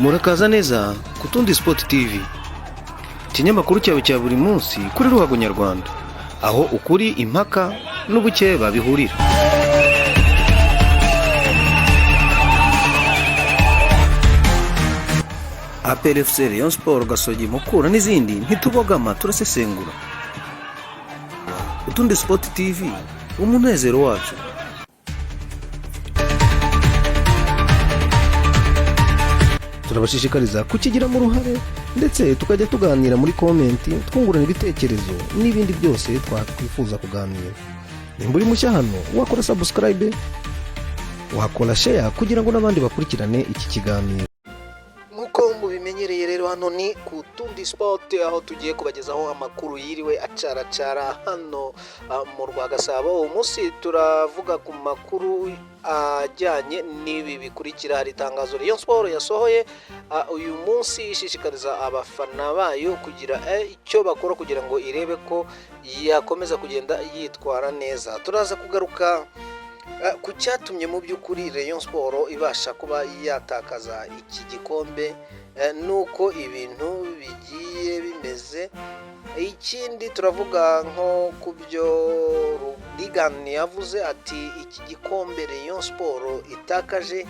Murakaza neza ku Tundi Sport TV, ikinyamakuru cyawe cya buri munsi kuri Ruhago Nyarwanda, aho ukuri, impaka n'ubuke babihurira. APR FC, Rayon Sport, Gasogi, Mukura n'izindi ntitubogama, turasesengura. Utundi Sport TV, umunezero wacu. Turabashishikariza kukigiramo uruhare ndetse tukajya tuganira muri komenti, twungurana ibitekerezo n'ibindi byose twakwifuza kuganira. Nimba uri mushya hano, wakora subscribe, wakora share kugira ngo n'abandi bakurikirane iki kiganiro. Nkuko mubimenyereye rero, hano ni ku Tundi Sport, aho tugiye kubagezaho amakuru yiriwe acaracara hano mu Rwagasabo. Umunsi turavuga ku makuru ajyanye n'ibi bikurikira. Hari itangazo Rayon Sport yasohoye uyu munsi ishishikariza abafana bayo kugira icyo bakora kugira ngo irebe ko yakomeza kugenda yitwara neza. Turaza kugaruka ku cyatumye mu by'ukuri Rayon Sport ibasha kuba yatakaza iki gikombe, nuko ibintu bigiye bimeze. Ikindi turavuga nko ku byo Rudigani yavuze ati iki gikombe Rayon Sport itakaje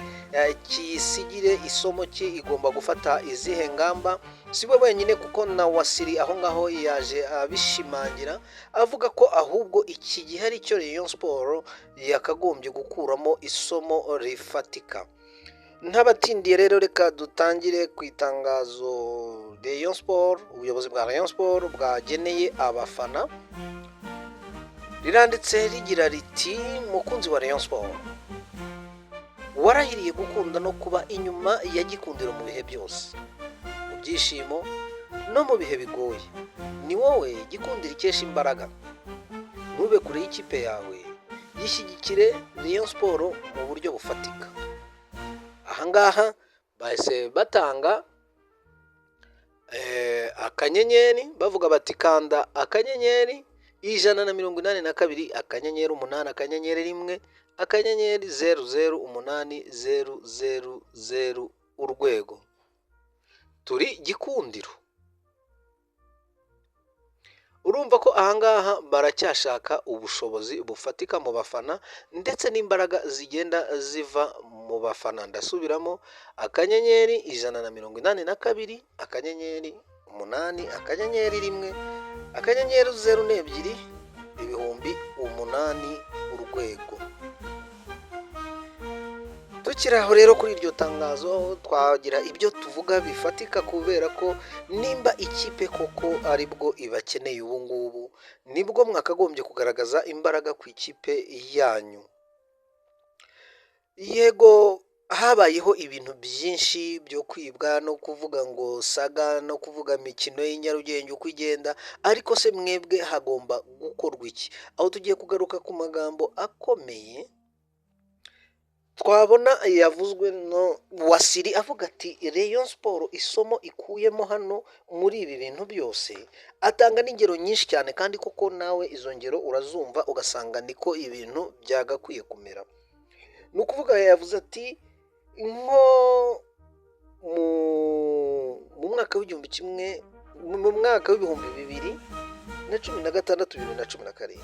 kisigire isomo ki, igomba gufata izihe ngamba. Si we wenyine kuko na Wasiri aho ngaho yaje abishimangira, avuga ko ahubwo iki gihe ari cyo Rayon Sport yakagombye gukuramo isomo rifatika. Ntabatindiye rero, reka dutangire ku itangazo Rayon Sport, ubuyobozi bwa Rayon Sport bwageneye abafana. Riranditse rigira riti: mukunzi wa Rayon Sport, warahiriye gukunda no kuba inyuma ya Gikundiro mu bihe byose, mu byishimo no mu bihe bigoye. Ni wowe Gikundiro ikesha imbaraga. Ntube kure y'ikipe yawe, yishyigikire Rayon Sport mu buryo bufatika. Ahangaha bahise batanga akanyenyeri, bavuga bati kanda akanyenyeri 182 akanyenyeri 8 akanyenyeri 1 akanyenyeri 008 urwego. Turi Gikundiro. Urumva ko ahangaha baracyashaka ubushobozi bufatika mu bafana ndetse n'imbaraga zigenda ziva mu bafana. Ndasubiramo, akanyenyeri 182 akanyenyeri 8 akanyenyeri 1 akanyenyeri 02 ibihumbi 8 urwego. Tukiraho rero kuri iryo tangazo, twagira ibyo tuvuga bifatika, kubera ko nimba ikipe koko aribwo ibakeneye ubu ngubu, nibwo mwakagombye kugaragaza imbaraga ku ikipe yanyu. Yego, habayeho ibintu byinshi byo kwibwa no kuvuga ngo saga no kuvuga imikino y'Inyarugenge uko igenda, ariko se mwebwe hagomba gukorwa iki? Aho tugiye kugaruka ku magambo akomeye twabona yavuzwe no Wasiri, avuga ati Rayon Sport isomo ikuyemo hano muri ibi bintu byose. Atanga n'ingero nyinshi cyane, kandi koko nawe izo ngero urazumva ugasanga niko ibintu byagakwiye kumera. Nukuvuga yavuze ati nko mu mwaka w'igihumbi 2016-2017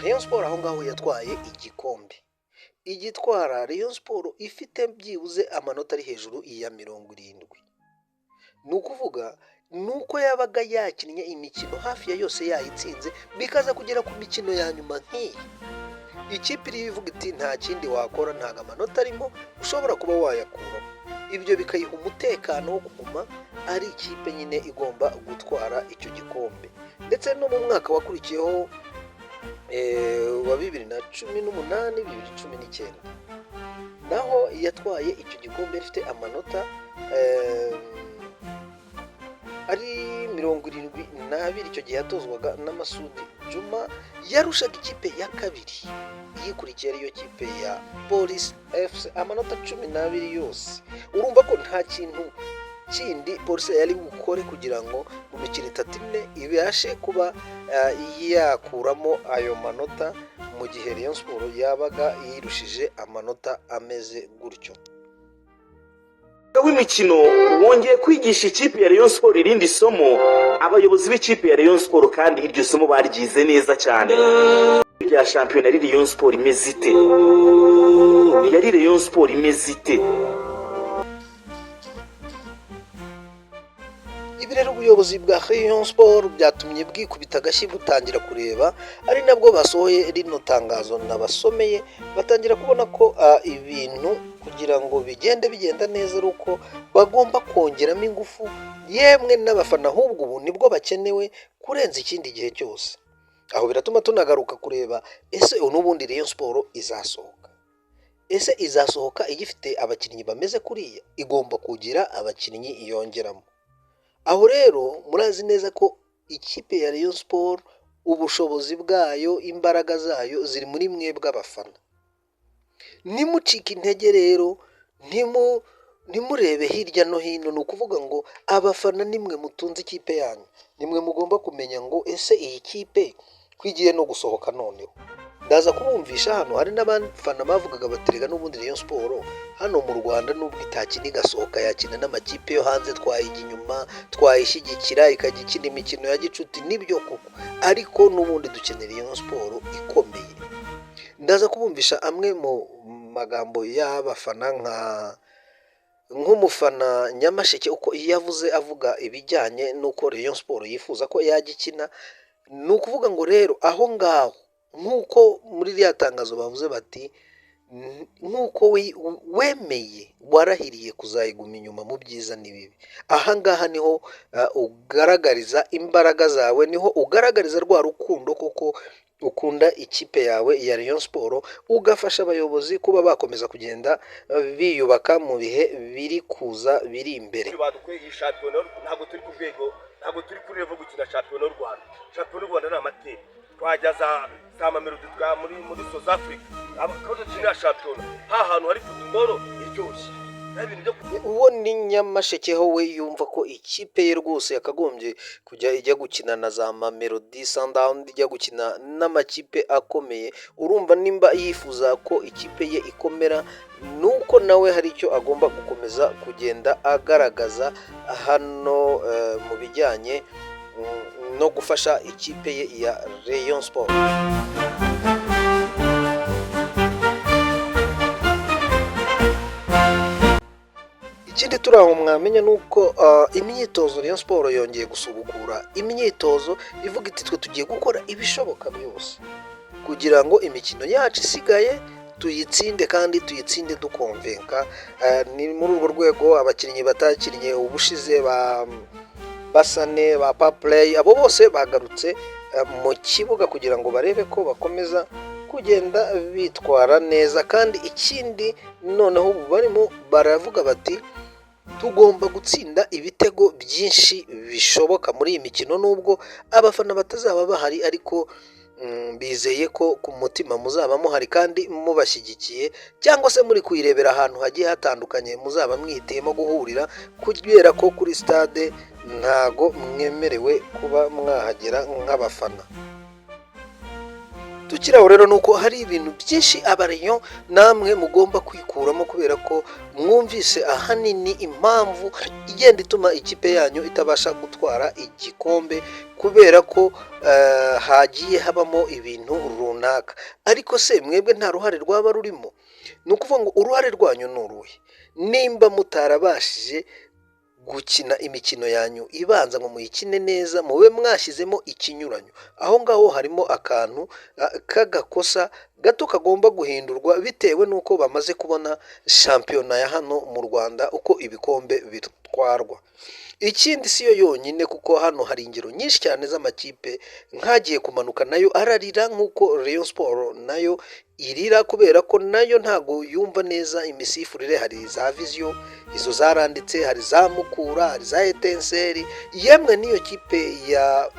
Rayon Sport aho ngaho yatwaye igikombe. Igitwara Rayon Sport ifite byibuze amanota ari hejuru ya 70. Nukuvuga nuko yabaga yakinnye imikino hafi ya yose yayitsinze, bikaza kugera ku mikino ya nyuma nk'iyi ikipe iri ivuga iti nta kindi wakora, ntaga amanota arimo ushobora kuba wayakuramo. Ibyo bikayiha umutekano wo kuguma ari ikipe nyine igomba gutwara icyo gikombe. Ndetse no mu mwaka wakurikiyeho wa 2018-2019 naho yatwaye icyo gikombe ifite amanota ari 72. Icyo gihe yatozwaga na Masudi Juma, yarushaga ikipe ya kabiri yikurikiye ariyo kipe ya Police FC amanota 12 yose. Urumva ko nta kintu kindi Police yari gukore kugira ngo mu mikino 3 ibashe kuba yakuramo ayo manota, mu gihe Rayon Sport yabaga yirushije amanota ameze gutyo. w'imikino wongeye kwigisha ikipe ya Rayon Sport irindi somo. Abayobozi b'ikipe ya Rayon Sport kandi iryo somo baryize neza cyane. Ya shampiyona yari Rayon Sport imeze ite? Yari Rayon Sport imeze ite? Ibi rero ubuyobozi bwa Rayon Sport byatumye bwikubita agashyi butangira kureba, ari nabwo basohoye rino tangazo nabasomeye, batangira kubona ko ibintu kugira ngo bigenda neza ari uko bagomba kongeramo ingufu, yemwe n'abafana ahubwo ubu nibwo bakenewe kurenza ikindi gihe cyose. Aho biratuma tunagaruka kureba ese n'ubundi Rayon Sport izasohoka. Ese izasohoka igifite abakinnyi bameze kuriya? Igomba kugira abakinnyi iyongeramo. Aho rero murazi neza ko ikipe ya Rayon Sport ubushobozi bwayo, imbaraga zayo ziri muri mwebwe abafana. Nimucika intege rero, nimurebe hirya no hino, ni ukuvuga ngo abafana nimwe mutunze ikipe yanyu, nimwe mugomba kumenya ngo ese iyi kipe kwigiye no gusohoka noneho. Ndaza kubumvisha hano hari n'abafana bavugaga baterega n'ubundi Rayon Sport hano mu Rwanda nubwo itakina igasohoka yakina n'amakipe yo hanze, twayijya inyuma, twayishyigikira ikajya ikina imikino ya gicuti, nibyo koko, ariko n'ubundi dukenera Rayon Sport ikomeye. Ndaza kubumvisha amwe mu magambo y'abafana nk'umufana Nyamasheke uko yavuze avuga ibijyanye n'uko Rayon Sport yifuza ko yagikina. Ni ukuvuga ngo rero aho ngaho nk'uko muri rya tangazo bavuze bati nk'uko wemeye warahiriye kuzayiguma inyuma mu byiza n'ibibi. Aha ngaha niho ugaragariza imbaraga zawe, niho ugaragariza rwa rukundo koko ukunda ikipe yawe ya Rayon Sport, ugafasha abayobozi kuba bakomeza kugenda biyubaka mu bihe biri kuza biri imbere. Ntabwo turi ku rwego, ntabwo turi kuri level gukina shampiyona y'u Rwanda. Shampiyona y'u Rwanda ni amateka. Twajya za Mamelodi muri South Africa, abakoze kinira shampiyona hantu hari football iryoshye. Uwo ni Nyamasheke ho we yumva ko ikipe ye rwose yakagombye kujya ijya gukina na za Mamelodi Sundowns, ijya gukina n'amakipe akomeye. Urumva nimba yifuza ko ikipe ye ikomera, nuko nawe hari icyo agomba gukomeza kugenda agaragaza hano mu bijyanye no gufasha ikipe ye ya Rayon Sport. Ikindi turaho mwamenya nuko imyitozo Rayon Sport yongeye gusubukura imyitozo, ivuga iti twe tugiye gukora ibishoboka byose kugira ngo imikino yacu isigaye tuyitsinde, kandi tuyitsinde dukonvenka. Ni muri urwo rwego abakinnyi batakinnye ubushize Basane ba Paplay, abo bose bagarutse mu kibuga kugira ngo barebe ko bakomeza kugenda bitwara neza. Kandi ikindi noneho ubu barimo baravuga bati tugomba gutsinda ibitego byinshi bishoboka muri iyi mikino, nubwo abafana batazaba bahari, ariko bizeye ko ku mutima muzaba muhari kandi mubashyigikiye, cyangwa se muri kuyirebera ahantu hagiye hatandukanye muzaba mwihitiyemo guhurira, kubera ko kuri stade ntago mwemerewe kuba mwahagera nk'abafana. Tukiraho rero nuko hari ibintu byinshi abarayon namwe mugomba kwikuramo, kubera ko mwumvise ahanini impamvu igenda ituma ikipe yanyu itabasha gutwara igikombe, kubera ko hagiye habamo ibintu runaka. Ariko se mwebwe nta ruhare rwaba rurimo? Ni ukuvuga ngo uruhare rwanyu ni uruhe? Nimba mutarabashije gukina imikino yanyu ibanza ngo muyikine neza, mube mwashyizemo ikinyuranyo, aho ngaho harimo akantu k'agakosa gato kagomba guhindurwa, bitewe n'uko bamaze kubona shampiyona ya hano mu Rwanda uko ibikombe bitwarwa. Ikindi si yo yonyine, kuko hano hari ingero nyinshi cyane z'amakipe nkagiye kumanuka nayo ararira, nk'uko Rayon Sport nayo irira, kubera ko nayo ntago yumva neza imisifurire. Hari za Vision, izo zaranditse, hari za Mukura, hari za Etenseri, yemwe niyo kipe ya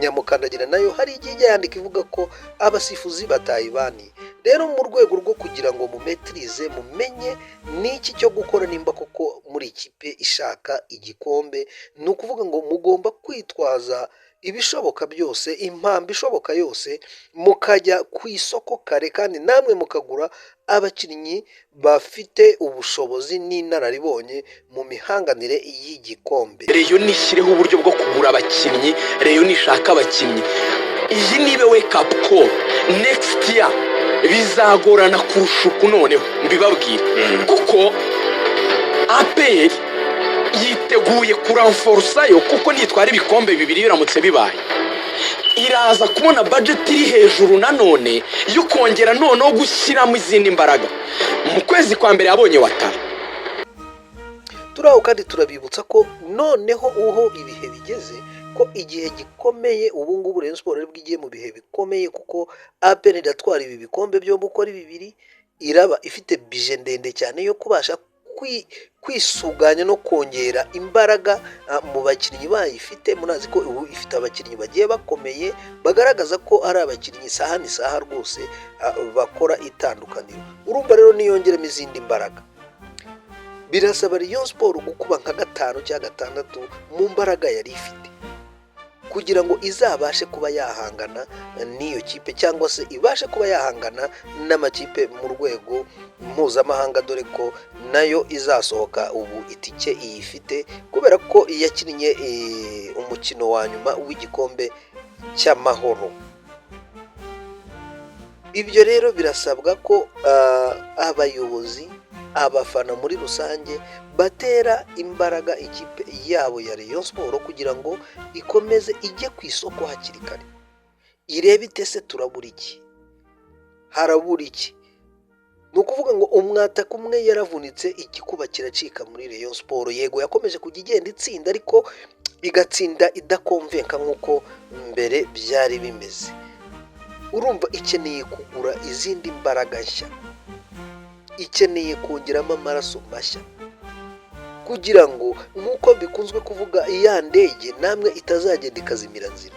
Nyamukandagira nayo hari igihe yandika ivuga ko abasifuzi batayibaniye. Rero mu rwego rwo kugira ngo mumetrize, mumenye n'iki cyo gukora nimba koko muri ikipe ishaka igikombe, ni ukuvuga ngo mugomba kwitwaza ibishoboka byose, impamvu ishoboka yose, mukajya ku isoko kare kandi namwe mukagura abakinnyi bafite ubushobozi n'inararibonye mu mihanganire y'igikombe. Reyo nishyireho uburyo bwo kugura abakinnyi, Reyo nishaka abakinnyi, iyi nibe wake up call. Next year bizagorana kurusha uku noneho mbibabwira, kuko APR yiteguye kuramforusayo, kuko nitwara ibikombe bibiri biramutse bibaye, iraza kubona budget iri hejuru nanone yo kongera noneho gushyiramo izindi mbaraga. Mu kwezi kwa mbere yabonye Watara. Turaho kandi turabibutsa ko noneho uho ibihe bigeze, ko igihe gikomeye ubu ngubu Rayon Sport ari bwigiye mu bihe bikomeye, kuko APR iratwara ibi bikombe byombi uko ari bibiri, iraba ifite bije ndende cyane yo kubasha kwisuganya no kongera imbaraga mu bakinnyi bayifite. Munazi ko ubu ifite abakinnyi bagiye bakomeye bagaragaza ko ari abakinnyi isaha n'isaha rwose bakora itandukaniro. Urumva rero niyongeramo izindi mbaraga, birasaba Rayon Sport gukuba nka 5 cyangwa 6 mu mbaraga yari ifite, kugira ngo izabashe kuba yahangana n'iyo kipe, cyangwa se ibashe kuba yahangana n'amakipe mu rwego mpuzamahanga, dore ko nayo izasohoka ubu itike iyifite kubera ko yakinnye umukino wa nyuma w'igikombe cy'amahoro. Ibyo rero birasabwa ko abayobozi, abafana muri rusange batera imbaraga ikipe yabo ya Rayon Sport kugira ngo ikomeze ijye ku isoko hakiri kare, irebe itese turabura iki, harabura iki. Ni ukuvuga ngo umwataka umwe yaravunitse, igikuba kiracika muri Rayon Sport. Yego yakomeje kujya igenda itsinda, ariko igatsinda idakonvenka nk'uko mbere byari bimeze. Urumva ikeneye kugura izindi mbaraga nshya, ikeneye kongeramo amaraso mashya, kugira ngo nk'uko bikunzwe kuvuga iya ndege namwe itazagenda ikazimira nzira.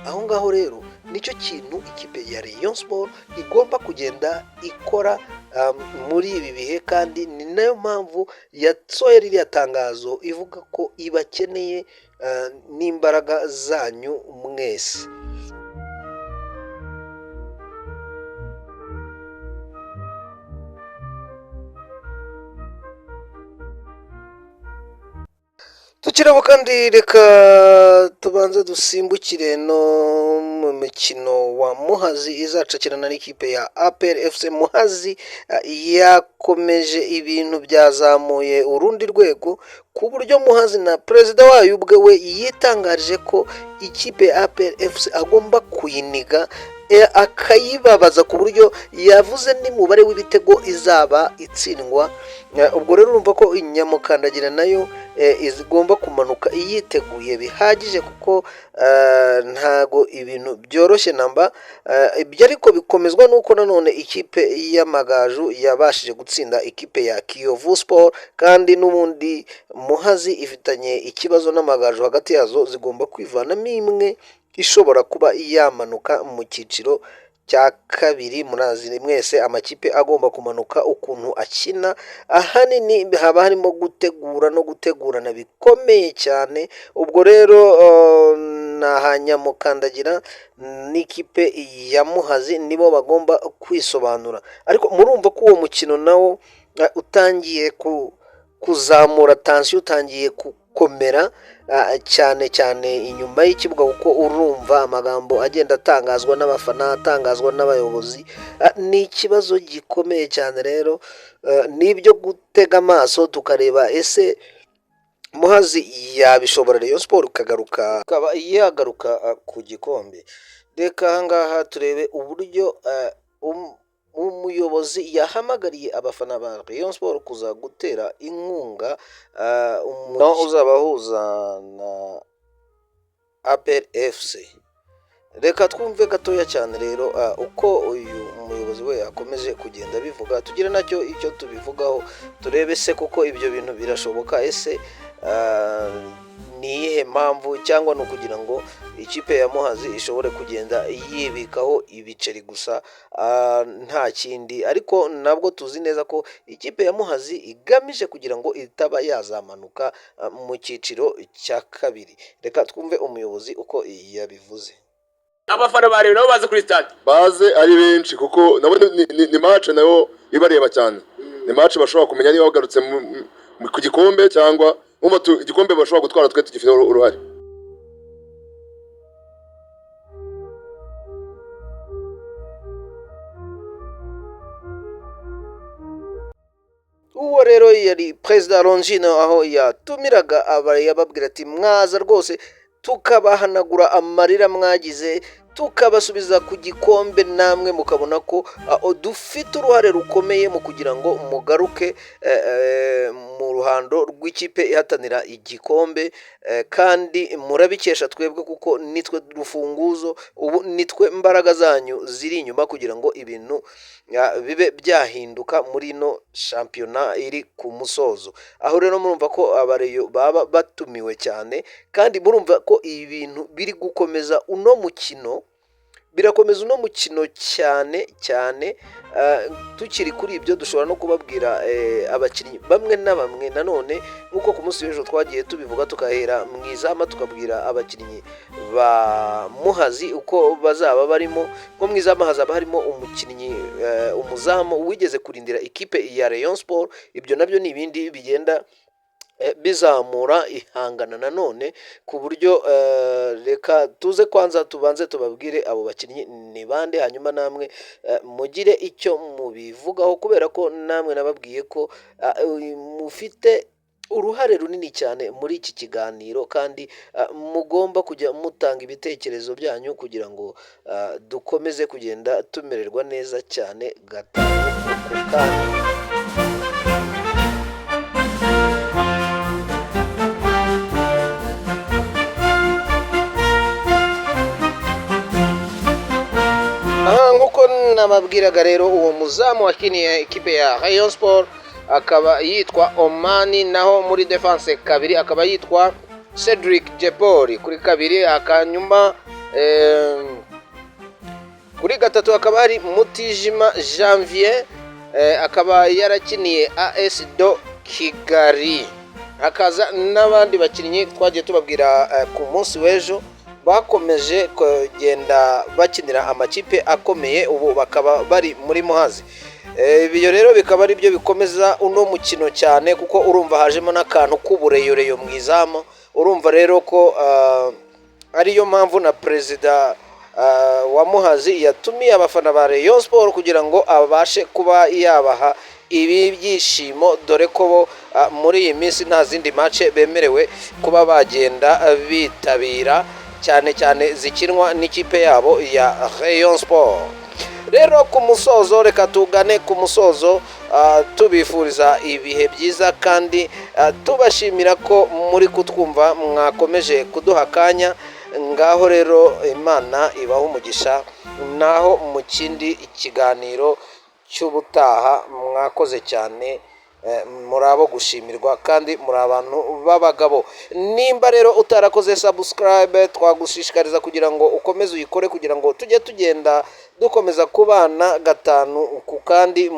Aho ngaho rero nicyo kintu ikipe ya Rayon Sport igomba kugenda ikora muri ibi bihe, kandi ni nayo mpamvu yasohoye ririya tangazo ivuga ko ibakeneye n'imbaraga zanyu mwese. Tukirabo kandi reka tubanze dusimbukire no mu mukino wa Muhazi izacakirana n'ikipe ya APR FC. Muhazi yakomeje ibintu byazamuye urundi rwego, ku buryo Muhazi na perezida wayo ubwe we yitangarije ko ikipe ya APR FC agomba kuyiniga, akayibabaza ku buryo yavuze n'umubare w'ibitego izaba itsindwa. Ubwo rero urumva ko Nyamukandagira nayo izigomba kumanuka yiteguye bihagije, kuko ntago ibintu byoroshye namba. Ibyo ariko bikomezwa nuko nanone ikipe y'Amagaju yabashije gutsinda ikipe ya Kiyovu Sport, kandi n'ubundi Muhazi ifitanye ikibazo n'Amagaju, hagati yazo zigomba kwivanamo imwe ishobora kuba yamanuka mu cyiciro cya kabiri. Munazi mwese amakipe agomba kumanuka ukuntu akina, ahanini haba harimo gutegura no gutegurana bikomeye cyane. Ubwo rero na Nyamukandagira n'ikipe ya Muhazi nibo bagomba kwisobanura, ariko murumva ko uwo mukino nawo utangiye kuzamura tension, utangiye gukomera cyane cyane inyuma y'ikibuga, kuko urumva amagambo agenda atangazwa n'abafana, atangazwa n'abayobozi. Ni ikibazo gikomeye cyane rero, nibyo gutega amaso tukareba ese Muhazi yabishobora Rayon Sport ikagaruka, ikaba yagaruka ku gikombe. Reka ahangaha turebe uburyo umuyobozi yahamagariye abafana ba Rayon Sport kuza gutera inkunga umukino uzabahuza na APR FC. Reka twumve gatoya cyane rero uko uyu muyobozi we akomeje kugenda bivuga, tugire nacyo icyo tubivugaho, turebe se kuko ibyo bintu birashoboka. Ese ni iyihe mpamvu, cyangwa ni ukugira ngo ikipe ya Muhazi ishobore kugenda yibikaho ibiceri gusa nta kindi. Ariko nabwo tuzi neza ko ikipe ya Muhazi igamije kugira ngo itaba yazamanuka mu cyiciro cya kabiri. Reka twumve umuyobozi uko yabivuze. abafana ba Rayon nabo baze kuri stade baze ari benshi kuko nabo ni match nayo ibareba cyane. Ni match bashobora kumenya niba bagarutse ku gikombe cyangwa igikombe bashobora gutwara twe tugifite uruhare. Uwo rero yari Perezida Longino, aho yatumiraga ababwira ati mwaza rwose tukabahanagura amarira mwagize, tukabasubiza ku gikombe, namwe mukabona ko dufite uruhare rukomeye mu kugira ngo mugaruke mu ruhando rw'ikipe ihatanira igikombe, kandi murabikesha twebwe kuko nitwe rufunguzo, ubu nitwe mbaraga zanyu ziri inyuma kugira ngo ibintu bibe byahinduka muri ino shampiyona iri ku musozo. Aho rero murumva ko abareyo baba batumiwe cyane, kandi murumva ko ibintu biri gukomeza uno mukino, birakomeza uno mukino cyane cyane. Tukiri kuri ibyo dushobora no kubabwira abakinnyi bamwe na bamwe nanone, nk'uko ku munsi w'ejo twagiye tubivuga, tukahera mu izama tukabwira abakinnyi ba Muhazi uko bazaba barimo. Nko mu izama hazaba harimo umukinnyi umuzamu wigeze kurindira ikipe ya Rayon Sport. Ibyo nabyo ni ibindi bigenda bizamura ihangana nanone, ku buryo reka tuze kwanza tubanze tubabwire abo bakinnyi ni bande, hanyuma namwe mugire icyo mubivugaho, kubera ko namwe nababwiye ko mufite uruhare runini cyane muri iki kiganiro, kandi mugomba kujya mutanga ibitekerezo byanyu kugira ngo dukomeze kugenda tumererwa neza cyane gatanu ku kandi. Nk'uko nababwiraga rero, uwo muzamu wakiniye ikipe ya Rayon Sport akaba yitwa Omani, naho muri defense kabiri akaba yitwa Cedric Jepoli, kuri kabiri akanyuma kuri gatatu akaba hari Mutijima Janvier, akaba yarakiniye AS Do Kigali. Hakaza n'abandi bakinnyi twagiye tubabwira ku munsi w'ejo bakomeje kugenda bakinira amakipe akomeye, ubu bakaba bari muri Muhazi. Ibyo rero bikaba ari byo bikomeza uno mukino cyane, kuko urumva hajemo n'akantu k'ubureyoreyo mu izamu. Urumva rero ko ariyo mpamvu na perezida wa Muhazi yatumiye abafana ba Rayon Sport kugira ngo abashe kuba yabaha ibi byishimo, dore ko bo muri iyi minsi nta zindi match bemerewe kuba bagenda bitabira, cyane cyane zikinwa n'ikipe yabo ya Rayon Sport. Rero ku musozo, reka tugane ku musozo tubifuriza ibihe byiza, kandi tubashimira ko muri kutwumva, mwakomeje kuduha akanya. Ngaho rero Imana ibaho umugisha, naho mu kindi ikiganiro cy'ubutaha. Mwakoze cyane, muri abo gushimirwa kandi muri abantu b'abagabo. Nimba rero utarakoze subscribe, twagushishikariza kugira ngo ukomeze uyikore, kugira ngo tujye tugenda dukomeza kubana gatanu ku kandi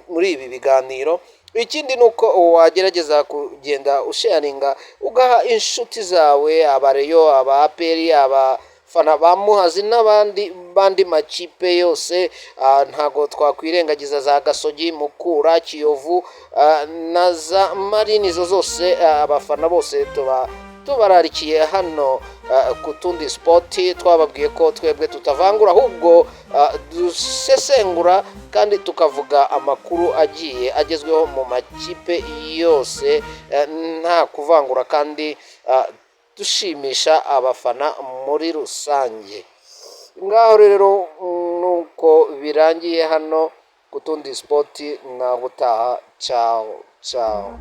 muri ibi biganiro. Ikindi nuko wagerageza kugenda usharinga, ugaha inshuti zawe, abareyo, aba APR, abafana ba Muhazi n'abandi makipe yose. Ntago twakwirengagiza za Gasogi, Mukura, Kiyovu na za Marine, izo zose abafana bose tubararikiye hano ku Tundi Sport. Twababwiye ko twebwe tutavangura, ahubwo dusesengura kandi tukavuga amakuru agiye agezweho mu makipe yose, nta kuvangura, kandi dushimisha abafana muri rusange. Ngaho rero nuko birangiye hano ku Tundi Sport, na gutaha. Ciao ciao.